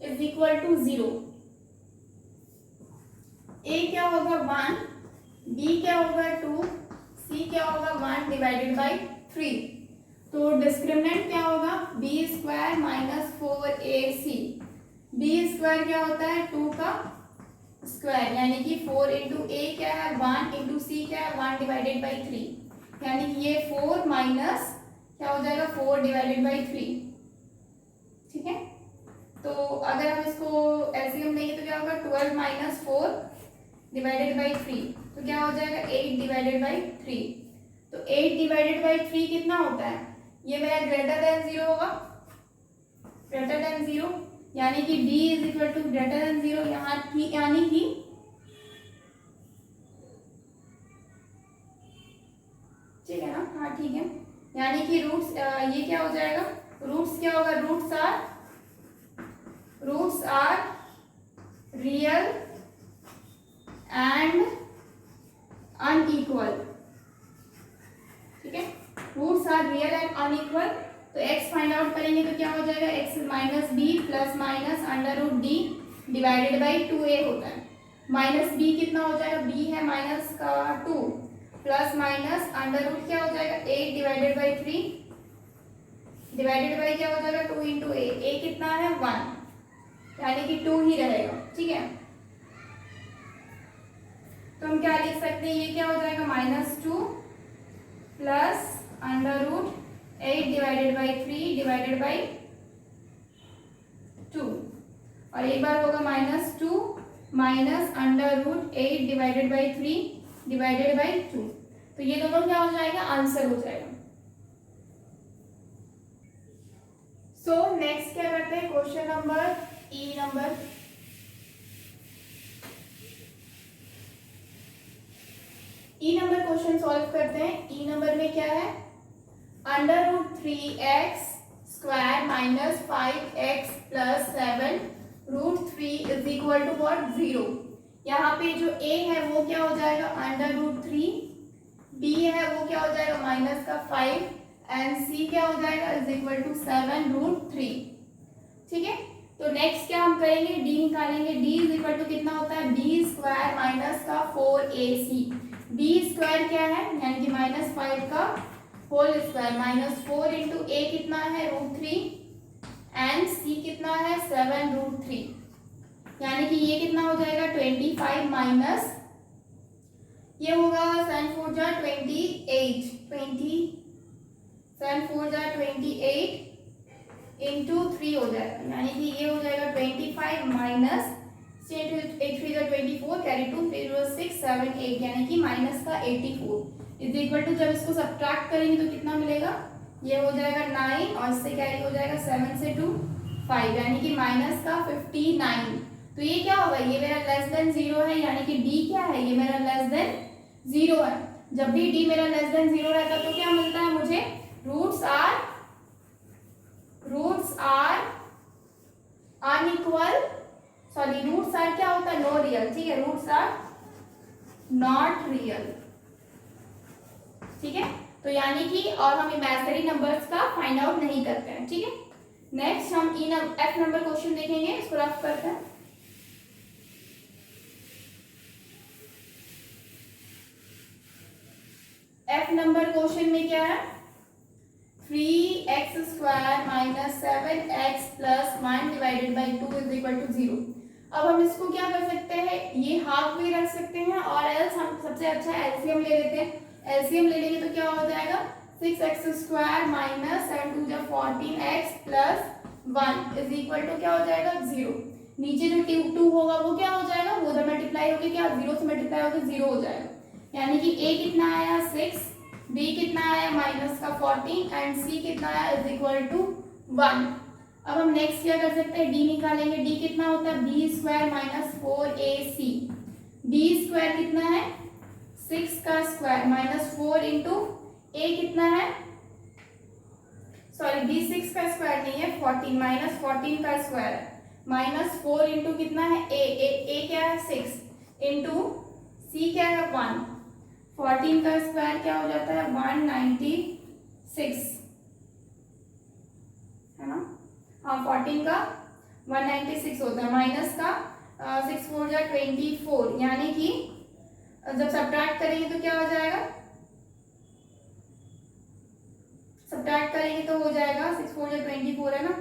[SPEAKER 1] is equal to 0। a क्या होगा 1, b क्या होगा 2, c क्या होगा 1 divided by 3। तो डिस्क्रिमिनेंट क्या होगा, b² माइनस 4ac। b² क्या होता है 2 का स्क्वायर, यानी कि 4 इंटू a क्या है 1 इंटू c क्या है 1 डिवाइडेड बाई 3, यानी कि ये 4 माइनस क्या हो जाएगा 4 डिवाइडेड बाई 3। ठीक है, तो अगर हम इसको एलसीएम लेंगे तो क्या होगा 12 माइनस 4 डिवाइडेड बाई 3, तो क्या हो जाएगा 8 डिवाइडेड बाई 3। तो 8 डिवाइडेड बाई 3 कितना होता है, ये मेरा ग्रेटर देन 0 होगा, ग्रेटर देन 0, यानी कि d is equal to greater than 0। यहाँ यानी कि ठीक है ना, हाँ ठीक है, यानी कि रूट्स ये क्या हो जाएगा, रूट्स क्या होगा, roots are real and unequal. ठीक है, roots are real and unequal. तो x फाइंड आउट करेंगे तो क्या हो जाएगा, x minus B plus minus √d divided by 2a होता है। माइनस b कितना हो जाएगा, b है माइनस का 2 प्लस माइनस √ क्या हो जाएगा 8 डिवाइडेड बाई 3 डिवाइडेड बाई क्या हो जाएगा 2 इंटू a कितना है 1, यानी कि 2 ही रहेगा। ठीक है, तो हम क्या लिख सकते हैं, ये क्या हो जाएगा -2 plus √8 divided by 3 divided by 2, और एक बार होगा -2 minus √8 divided by 3 divided by 2। तो ये दोनों क्या हो जाएगा, आंसर हो जाएगा। सो नेक्स्ट क्या करते हैं, क्वेश्चन नंबर ई नंबर। ई नंबर क्वेश्चन सॉल्व करते हैं। ई नंबर में क्या है, √3x² -5x + 7 √3 is equal to what 0। यहाँ पे जो a है वो क्या हो जाएगा √3, b है वो क्या हो जाएगा -5 एंड c क्या हो जाएगा इज इक्वल टू 7 √3। ठीक है, तो नेक्स्ट क्या हम करेंगे, d निकालेंगे। d इज इक्वल टू कितना होता है b स्क्वायर माइनस का 4ac। b स्क्वायर क्या है यानी कि -5 का होल स्क्वायर -4 इंटू a कितना है √3 एंड c कितना है 7 √3, यानी कि ये कितना हो जाएगा 25 माइनस ये होगा 7 4 जा 28 7 4 जा 28 इंटू 3 हो जाएगा, यानी कि ये हो जाएगा 25 माइनस 8 3 जा 24 कैरी 2 फिर 6 7 8 यानी कि माइनस का 84 इज इक्वल टू जब इसको सब्ट्रैक्ट करेंगे तो कितना मिलेगा, ये हो जाएगा 9 और इससे कैरी हो जाएगा 7 से 2 5 यानी कि माइनस का 59। तो ये क्या होगा, ये मेरा लेस देन 0 है यानी कि d क्या है, ये मेरा लेस देन 0 है। जब भी d मेरा लेस देन 0 रहता है तो क्या मिलता है मुझे, roots are unequal, sorry roots are क्या होता है नो रियल। ठीक है, रूट्स आर नॉट रियल। ठीक है, तो यानी कि और हम इमेजिनरी नंबर्स का फाइंड आउट नहीं करते हैं। ठीक है, नेक्स्ट हम एफ नंबर क्वेश्चन देखेंगे, इसको रफ करते हैं। एफ नंबर क्वेश्चन में क्या है, 3x square minus 7x plus 1 divided by 2 is equal to 0। अब हम इसको क्या कर सकते हैं, ये हाफ में रख सकते हैं और एल्स हम सबसे अच्छा एलसीएम ले लेते हैं। एलसीएम ले लेंगे तो क्या हो जाएगा 6x स्क्वायर माइनस 7 2 जा 14x plus 1 is equal to क्या हो जाएगा 0। नीचे जो 2 होगा वो क्या हो जाएगा, वो उधर मल्टीप्लाई होकर क्या 0 से मल्टीप्लाई होकर 0 हो जाएगा, यानी कि a कितना आया 6, b कितना आया माइनस का 14 एंड c कितना आया इज इक्वल टू 1। अब हम नेक्स्ट क्या कर सकते हैं, d निकालेंगे। d कितना होता है b square minus 4ac। b square कितना है 6 का स्क्वायर माइनस 4 इंटू a कितना है, सॉरी b 6 का स्क्वायर नहीं है 14 माइनस 14 का स्क्वायर है माइनस 4 इंटू कितना है a क्या है 6 इंटू c क्या है 1। 14 का स्क्वायर क्या हो जाता है 196 है ना, हाँ 14 का 196 होता है माइनस का 6 4 जा 24, यानी कि जब सब्ट्रैक्ट करेंगे तो क्या हो जाएगा, सब्ट्रैक्ट करेंगे तो हो जाएगा 6 4 जा 24 है ना,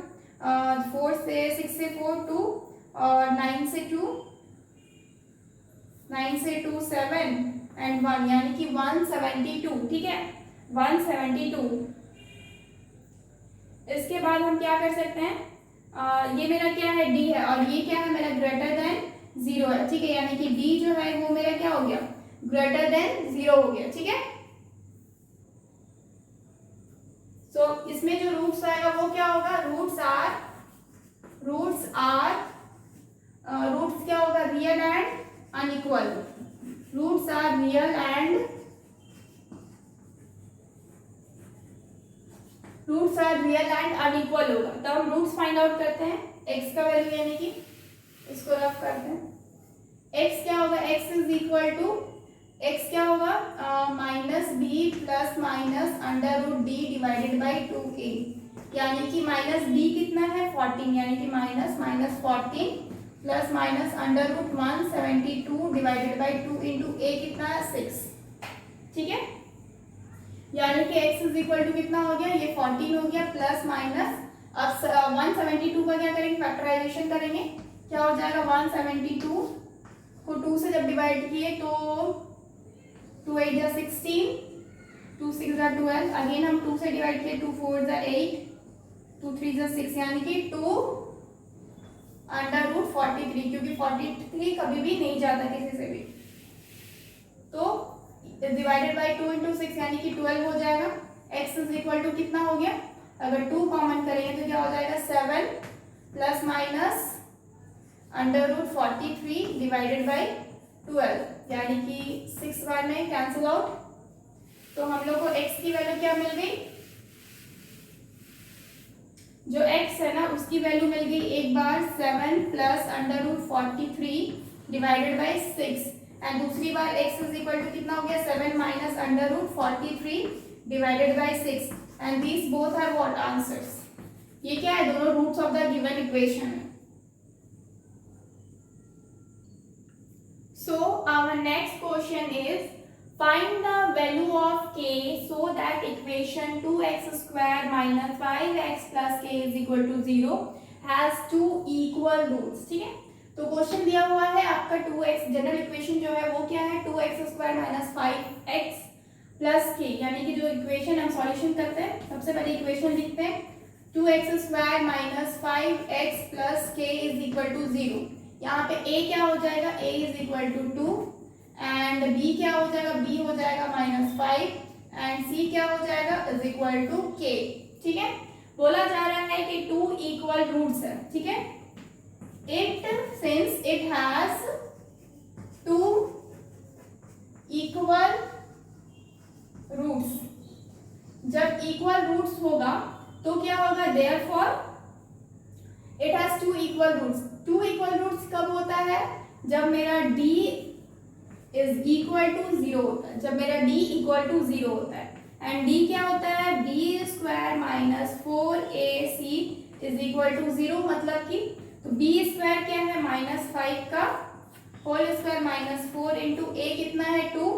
[SPEAKER 1] 4 से 6 से 4 2 और 9 से 2 7 एंड 1 यानी कि 172। ठीक है, 172। इसके बाद हम क्या कर सकते हैं, ये मेरा क्या है d है और ये क्या है मेरा ग्रेटर देन 0 है। ठीक है, यानी कि d जो है वो मेरा क्या हो गया ग्रेटर देन 0 हो गया। ठीक है, सो इसमें जो रूट्स आएगा वो क्या होगा, रूट्स क्या होगा real and unequal. Roots are real and unequal होगा। तब हम रूट्स फाइंड आउट करते हैं, x का वैल्यू यानी कि इसको रफ करते हैं। x क्या होगा, x is equal to x क्या होगा minus B plus minus under root D divided by 2a, यानी कि माइनस b कितना है 14 यानी कि minus 14 plus minus under root 172 divided by 2 into a कितना है 6। ठीक है, यानी कि x इज इक्वल टू कितना हो गया, ये 14 हो गया प्लस माइनस, अब 172 का क्या करेंगे फैक्टराइजेशन करेंगे, क्या हो जाएगा 172 को 2 से जब डिवाइड किए तो 2 8 जा 16, 2 6 जा 12, अगेन हम 2 से डिवाइड किए 2 4 जा 8, 2 3 जा 6 यानी कि 2 अंडर रूट 43, क्योंकि 43 कभी भी नहीं जाता किसी से भी, तो डिवाइडेड बाई 2 इंटू 6 यानी कि 12 हो जाएगा। x इज इक्वल टू कितना हो गया, अगर 2 कॉमन करेंगे तो क्या हो जाएगा 7 plus minus under root 43 divided by 12, यानी कि 6 बार में कैंसिल आउट, तो हम लोग को x की वैल्यू क्या मिल गई जो x है ना उसकी वैल्यू मिल गई एक बार 7 plus under root 43 divided by 6 and दूसरी बार x इज इक्वल टू कितना हो गया 7 minus under root 43 divided by 6 and these both are what answers. ये क्या है, दोनों roots of the given equation है। So our next question is find the value of k so that equation 2x square minus 5x plus k is equal to 0 has two equal roots। ठीक है, तो question दिया हुआ है आपका 2x, general equation जो है वो क्या है 2x square minus 5x plus k, यानी कि जो इक्वेशन हम सॉल्यूशन करते हैं सबसे पहले इक्वेशन लिखते हैं 2x square minus 5x plus k is equal to 0। यहाँ पे a क्या हो जाएगा, a इज इक्वल टू 2 एंड b क्या हो जाएगा, b हो जाएगा -5 एंड c क्या हो जाएगा इज इक्वल टू k। ठीक है, बोला जा रहा है कि 2 इक्वल रूट्स है। ठीक है, it since it has 2 equal roots, जब इक्वल रूट्स होगा तो क्या होगा, therefore it has 2 equal roots. 2 equal roots कब होता है, जब मेरा d इज इक्वल टू 0 होता है, जब मेरा d इक्वल टू 0 होता है एंड d क्या होता है b square minus 4ac is equal to 0, मतलब कि तो b स्क्वायर क्या है -5 का whole square minus 4 into a कितना है 2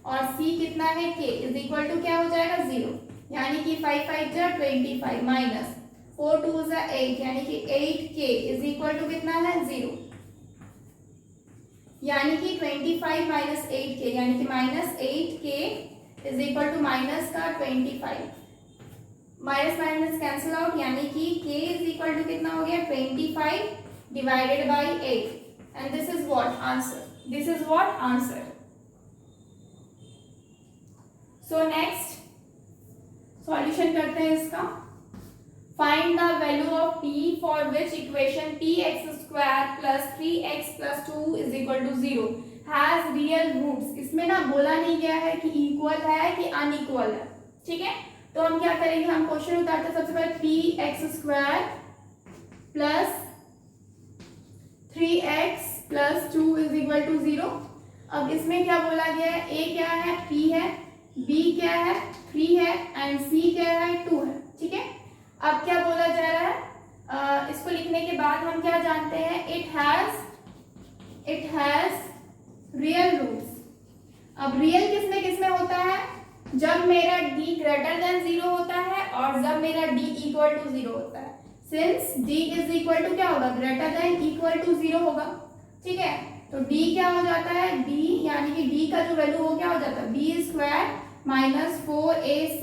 [SPEAKER 1] और c कितना है k इज इक्वल टू क्या हो जाएगा 0, यानी कि 5 5 जा 25 माइनस 4 2 जा 8 यानी कि 8k इज इक्वल टू कितना है 0, यानी कि 25 माइनस 8k यानी कि -8k is equal to minus का 25, माइनस माइनस कैंसिल आउट यानी कि k इज इक्वल टू कितना हो गया 25 divided by 8 and this is what answer, this is what answer. So next solution करते हैं इसका। Find the value of p for which equation px square plus 3x plus 2 is equal to 0 has real roots. इसमें ना बोला नहीं गया है कि इक्वल है कि अनइक्वल है। ठीक है, तो हम क्या करेंगे, हम क्वेश्चन उतारते हैं सबसे पहले px square plus 3x plus 2 is equal to 0। अब इसमें क्या बोला गया है, a क्या है p है, b क्या है 3 है एंड c क्या है 2 है। ठीक है, अब क्या बोला जा रहा है, इसको लिखने के बाद हम क्या जानते हैं, इट हैज रियल रूट्स। अब रियल किसमें किसमें होता है, जब मेरा d ग्रेटर देन 0 होता है और जब मेरा d इक्वल टू 0 होता है। Since d is equal to क्या होगा, ग्रेटर देन इक्वल टू 0 होगा। ठीक है, तो d क्या हो जाता है, d यानी कि d का जो वैल्यू हो क्या हो जाता है b स्क्वायर माइनस 4ac,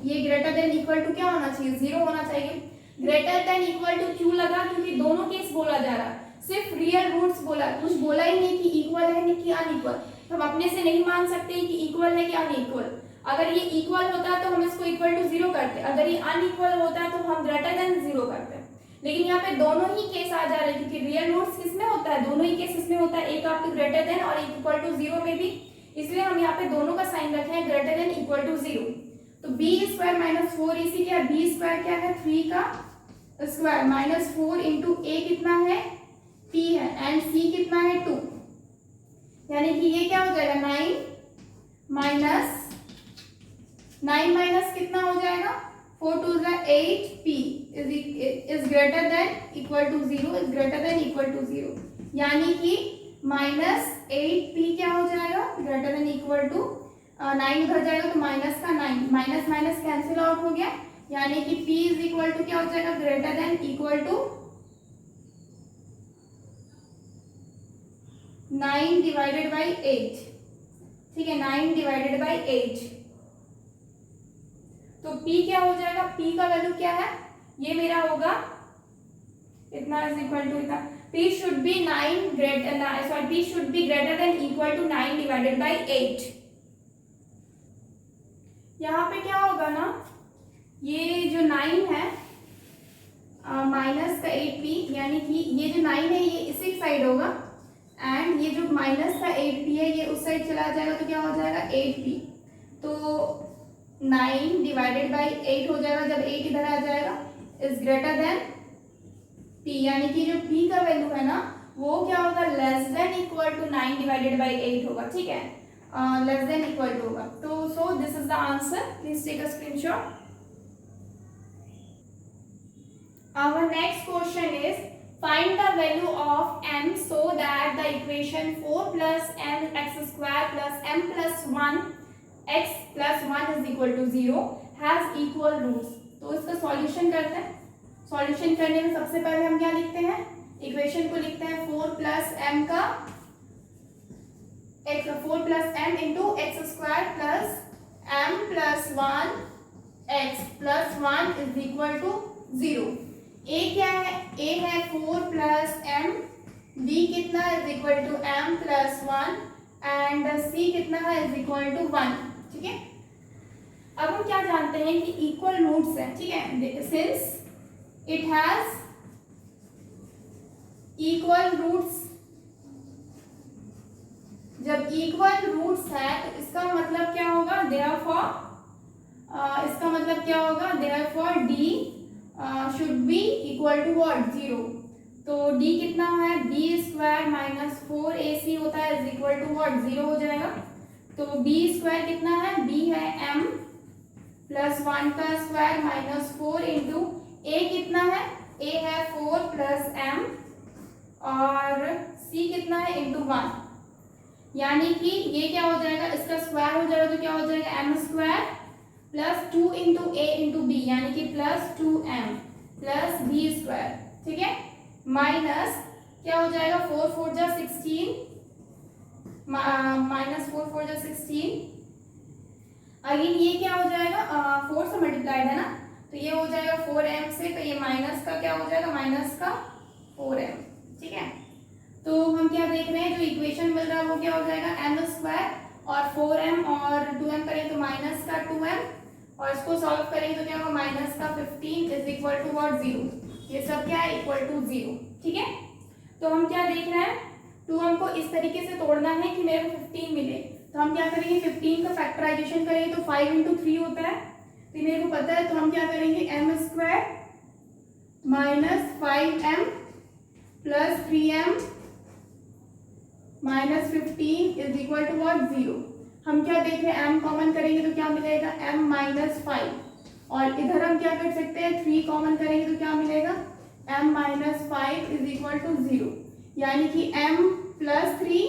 [SPEAKER 1] ये ग्रेटर देन इक्वल टू क्या होना चाहिए 0 होना चाहिए। ग्रेटर देन इक्वल टू क्यों लगा, क्योंकि दोनों केस बोला जा रहा है, सिर्फ रियल रूट्स बोला, कुछ बोला ही नहीं कि इक्वल है नहीं कि अनइक्वल। हम अपने से नहीं मान सकते कि इक्वल है कि अनइक्वल। अगर ये इक्वल होता तो हम इसको इक्वल टू 0 करते, अगर ये अनइक्वल होता तो हम ग्रेटर देन 0 करते। लेकिन यहाँ पे दोनों ही केस आ जा रहे हैं, क्योंकि रियल रूट्स किसमें होता है, दोनों ही केस इसमें होता है, एक आपके ग्रेटर देन और एक इक्वल टू 0 में भी, इसलिए हम यहाँ पे दोनों का साइन रखे हैं ग्रेटर देन इक्वल टू 0। तो b स्क्वायर माइनस 4ac क्या, b स्क्वायर क्या है 3 का स्क्वायर माइनस 4 इंटू a कितना है p है एंड c कितना है 2, यानी कि ये क्या हो जाएगा 9 माइनस कितना हो जाएगा 4 2 8p is greater than equal to 0, is greater than equal to 0, यानी कि -8p क्या हो जाएगा ग्रेटर देन इक्वल टू 9 उधर जाएगा तो माइनस का 9, माइनस माइनस कैंसिल आउट हो गया, यानी कि p इज इक्वल टू क्या हो जाएगा greater than equal to 9 divided by 8। ठीक है, 9 डिवाइडेड बाई 8, तो p क्या हो जाएगा, p का वैल्यू क्या है, ये मेरा होगा इतना इज इक्वल टू इतना, p should be 9 p should be greater than equal to 9 divided by 8। यहाँ पे क्या होगा ना, ये जो 9 है माइनस का 8p, यानी कि ये जो 9 है ये इसी साइड होगा एंड ये जो माइनस का 8p है ये उस साइड चला जाएगा, तो क्या हो जाएगा 8p, तो 9 डिवाइडेड बाई 8 हो जाएगा, जब 8 इधर आ जाएगा इज ग्रेटर देन p, यानी कि जो p का वैल्यू है ना वो क्या होगा, less than equal to 9 divided by 8 होगा, ठीक है, लेस देन इक्वल टू होगा। तो so this is the answer, please take a screenshot. Our next question is find the value of m so that the equation 4 plus m x square plus m plus 1 x plus 1 is equal to 0 has equal roots। तो इसका solution करते हैं। Solution करने में सबसे पहले हम क्या लिखते हैं, इक्वेशन को लिखते हैं 4 प्लस m का x, 4 plus m into x square plus m plus 1 x plus 1 is equal to 0। a क्या है, a है 4 प्लस m, b कितना is equal to m plus 1 and c कितना है इज इक्वल टू 1, ठीक है। अब हम क्या जानते हैं कि इक्वल रूट्स है, ठीक है, since it has equal roots, जब इक्वल रूट्स है तो इसका मतलब क्या होगा, देयरफॉर इसका मतलब क्या होगा, therefore d should be equal to what, 0। तो d कितना है, b स्क्वायर माइनस 4ac होता है इज इक्वल टू व्हाट, 0 हो जाएगा। तो b स्क्वायर कितना है, b है m प्लस 1 का स्क्वायर माइनस 4 इंटू a कितना है, a है 4 प्लस m और c कितना है इंटू 1, यानी कि ये क्या हो जाएगा, इसका स्क्वायर हो जाएगा तो क्या हो जाएगा m स्क्वायर प्लस 2 इंटू ए इंटू बी, यानी कि plus 2m plus B square, ठीक है, माइनस क्या हो जाएगा 4 4 जा 16 माइनस 4 4 जा 16, अगेन ये क्या हो जाएगा 4 से मल्टीप्लाइड है ना, तो ये हो जाएगा 4m से, तो ये माइनस का क्या हो जाएगा, माइनस का 4m, ठीक है। तो हम क्या देख रहे हैं, जो इक्वेशन मिल रहा है वो क्या हो जाएगा m स्क्वायर और 4m और 2m करें तो माइनस का 2m और इसको सॉल्व करेंगे तो क्या होगा, माइनस का 15 इज इक्वल टू व्हाट, 0। ये सब क्या है, इक्वल टू 0, ठीक है। तो हम क्या देख रहे हैं, 2 हमको इस तरीके से तोड़ना है कि मेरे को 15 मिले, तो हम क्या करेंगे, 15 का फैक्टराइजेशन करेंगे तो 5 इंटू 3 होता है, तो मेरे को पता है, तो हम क्या करेंगे m square minus 5m plus 3m minus 15 is equal to what, 0। हम क्या देख रहे हैं, m कॉमन करेंगे तो क्या मिलेगा, m माइनस 5, और इधर हम क्या कर सकते हैं, 3 कॉमन करेंगे तो क्या मिलेगा, m minus 5 is equal to 0, यानी कि m plus 3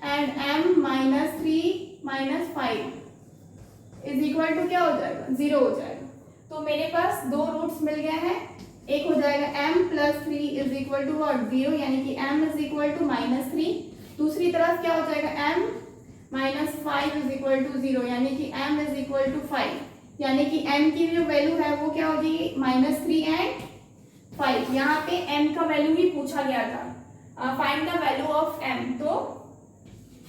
[SPEAKER 1] and m minus 3 minus 5 is equal to क्या हो जाएगा, 0 हो जाएगा। तो मेरे पास दो रूट्स मिल गए हैं, एक हो जाएगा m plus 3 is equal to what, 0, यानी कि m is equal to minus 3, दूसरी तरफ क्या हो जाएगा m minus 5 is equal to 0, यानी कि m इज इक्वल टू 5, यानी कि m की जो वैल्यू है वो क्या हो जाएगी, माइनस 3 एंड 5। यहाँ पे m का वैल्यू ही पूछा गया था, find the value of m, तो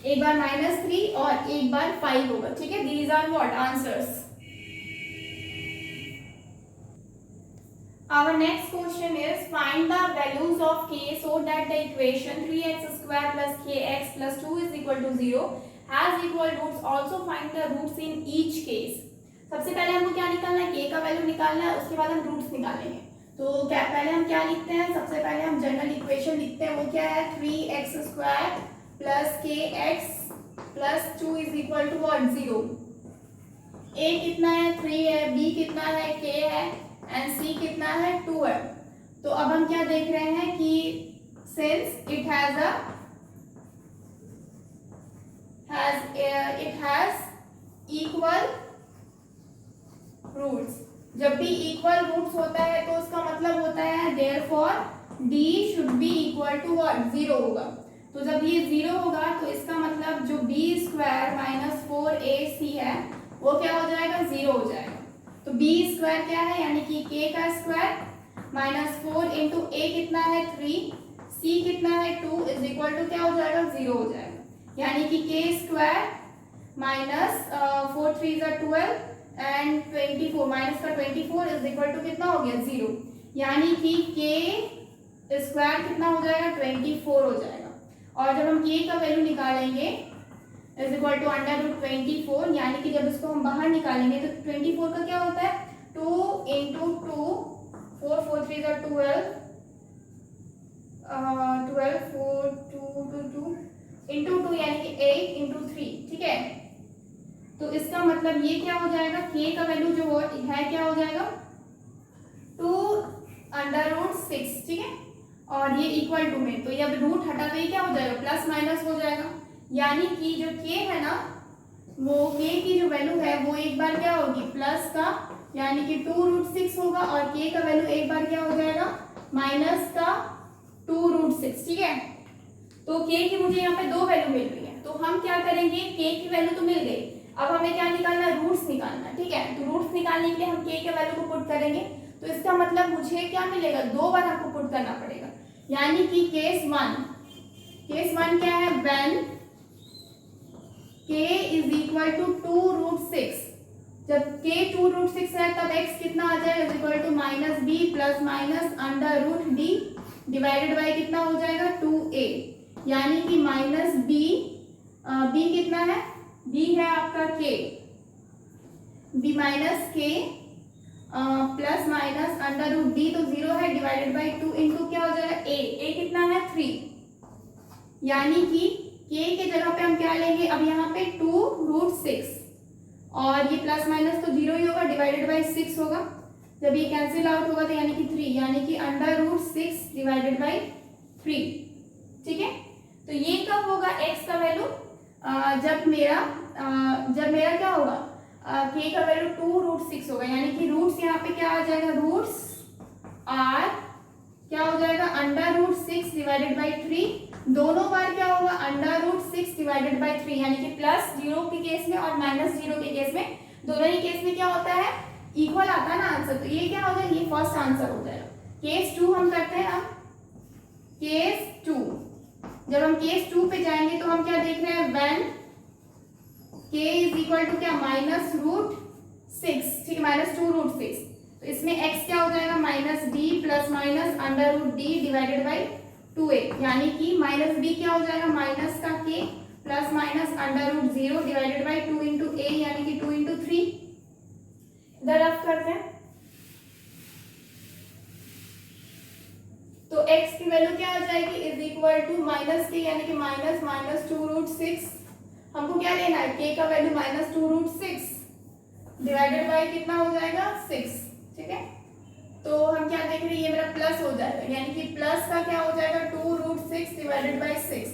[SPEAKER 1] एक बार माइनस 3 और एक बार 5 होगा, ठीक है। These are what answers. Our next question is find the values of k so that the equation 3x square plus kx plus 2 is equal to 0 has equal roots. Also find the roots in each case. सबसे पहले हमको क्या निकालना है, k का value निकालना है, उसके बाद हम रूट्स निकालेंगे। तो क्या पहले हम क्या लिखते हैं, सबसे पहले हम जनरल इक्वेशन लिखते हैं, वो क्या है 3x square plus kx plus 2 is equal to what, 0। a कितना है, 3 है, b कितना है, k है एंड c कितना है, 2 है। तो अब हम क्या देख रहे हैं कि since it has equal roots, जब भी इक्वल रूट्स होता है तो उसका मतलब होता है therefore d should be equal to what, 0 होगा। तो जब ये 0 होगा तो इसका मतलब जो b स्क्वायर माइनस 4ac है वो क्या हो जाएगा, 0 हो जाएगा। तो b स्क्वायर क्या है, यानी कि k का स्क्वायर माइनस 4 इंटू a कितना है 3, c कितना है 2 इज इक्वल टू क्या हो जाएगा, 0 हो जाएगा, यानी कि k स्क्वायर माइनस 4 3 जा 12 एंड 24 माइनस का 24 इज इक्वल टू कितना हो गया, 0, यानी कि k स्क्वायर कितना हो जाएगा, 24 हो जाएगा। और जब हम k का वैल्यू निकालेंगे is equal to under root 24, यानी कि जब इसको हम बाहर निकालेंगे तो 24 का क्या होता है, 2 इंटू 2 4 4 3 are 12, 12 4 2 2 2 इंटू 2 यानी कि 8 इंटू 3, ठीक है। तो इसका मतलब ये क्या हो जाएगा, k का वैल्यू जो है क्या हो जाएगा 2√6, ठीक है। और ये इक्वल टू में, तो ये अब रूट हटा तो ये क्या हो जाएगा प्लस माइनस हो जाएगा, यानी कि जो k है ना वो k की जो वैल्यू है वो एक बार क्या होगी प्लस का, यानी कि 2√6 होगा, और k का वैल्यू एक बार क्या हो जाएगा माइनस का 2√6, ठीक है। तो k की मुझे यहाँ पे दो वैल्यू मिल रही है, तो हम क्या करेंगे k की वैल्यू तो मिल गई, अब हमें क्या निकालना है रूट्स निकालना, ठीक है। तो रूट्स निकालने के लिए हम k के वैल्यू को पुट करेंगे, तो इसका मतलब मुझे क्या मिलेगा, दो बार आपको पुट करना पड़ेगा, यानी कि केस वन क्या है when k is equal to 2√6, जब k 2√6 है तब x कितना आ जाएगा is equal to minus B plus minus under root D divided by कितना हो जाएगा 2a, यानी कि माइनस बी, बी कितना है, बी है आपका k, B minus k plus minus under root D, तो 0 है डिवाइडेड बाई 2 इंटू क्या हो जाएगा a कितना है 3, यानी कि k के जगह पे हम क्या लेंगे अब यहाँ पे 2√6, और ये प्लस माइनस तो 0 ही होगा डिवाइडेड बाई 6 होगा, जब ये कैंसिल आउट होगा तो यानी कि 3, यानी कि अंडर√6 डिवाइडेड बाई 3, ठीक है। तो ये कब होगा x का वैल्यू, जब मेरा क्या होगा k का वैल्यू 2√6 होगा, यानी कि रूट्स यहाँ पे क्या आ जाएगा, रूट्स आर क्या हो जाएगा अंडर√6 डिवाइडेड बाई 3, दोनों बार क्या होगा अंडर√6 डिवाइडेड बाई 3, यानी कि प्लस 0 के केस में और माइनस 0 के केस में, दोनों ही केस में क्या होता है इक्वल आता है ना आंसर, तो ये क्या हो जाएगा ये फर्स्ट आंसर हो जाएगा। केस 2 हम करते हैं, अब केस 2, जब हम केस 2 पे जाएंगे तो हम क्या देख रहे हैं when k is equal to क्या -√6, ठीक है, -2√6, तो इसमें x क्या हो जाएगा minus b plus minus under root D divided by 2a, यानी कि माइनस b क्या हो जाएगा माइनस का k plus minus under root 0 divided by 2 into a, यानी कि 2 इंटू 3, इधर आप करते हैं तो x की वैल्यू क्या आ जाएगी is equal to minus k, यानी कि माइनस माइनस 2√6, हमको क्या लेना है k का वैल्यू -2√6 डिवाइडेड बाई कितना हो जाएगा 6, ठीक है। तो हम क्या देख रहे हैं ये मेरा प्लस हो जाएगा, यानी कि प्लस का क्या हो जाएगा 2√6 डिवाइडेड बाई 6,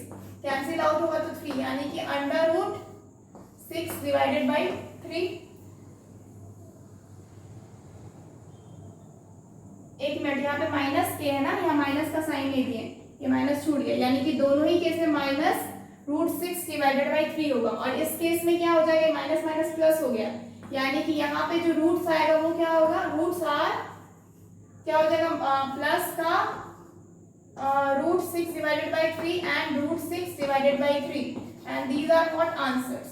[SPEAKER 1] कैंसिल आउट होगा तो 3, यानी कि अंडर√6 डिवाइडेड बाई 3, एक मिनट यहाँ पे माइनस के है ना, यहाँ माइनस का साइन ले दिए, ये माइनस छूट गया, यानी कि दोनों ही केस में -√6 डिवाइडेड बाई 3 होगा, और इस केस में क्या हो जाएगा माइनस माइनस प्लस हो गया, यानी कि यहाँ पे जो रूट्स आएगा वो क्या होगा रूट्स आर क्या हो जाएगा प्लस का √6 divided by 3 and √6 divided by 3, and these are what answers,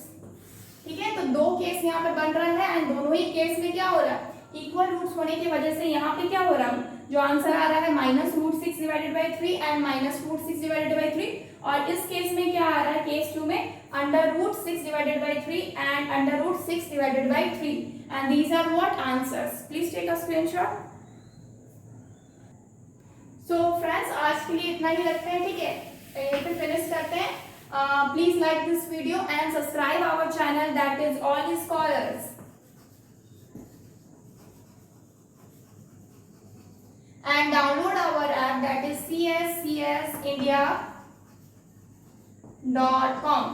[SPEAKER 1] ठीक है। तो दो केस यहाँ पे बन रहा है, एंड दोनों ही केस में क्या हो रहा है इक्वल रूट्स होने की वजह से यहाँ पे क्या हो रहा है जो आंसर आ रहा है -√6 divided by 3 and -√6 divided by 3, और इस केस में क्या आ रहा है केस 2 में अंडर√6 डिवाइडेड बाई 3 एंड अंडर√6 divided by 3, and these are what answers, please take a screenshot. So friends आज के लिए इतना ही रखते हैं, ठीक है, यहीं पे फिनिश करते हैं। Please like this video and subscribe our channel that is all scholars, and download our app that is cscsindia.com.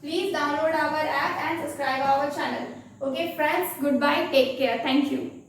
[SPEAKER 1] Please download our app and subscribe our channel. Okay friends, goodbye, take care, thank you.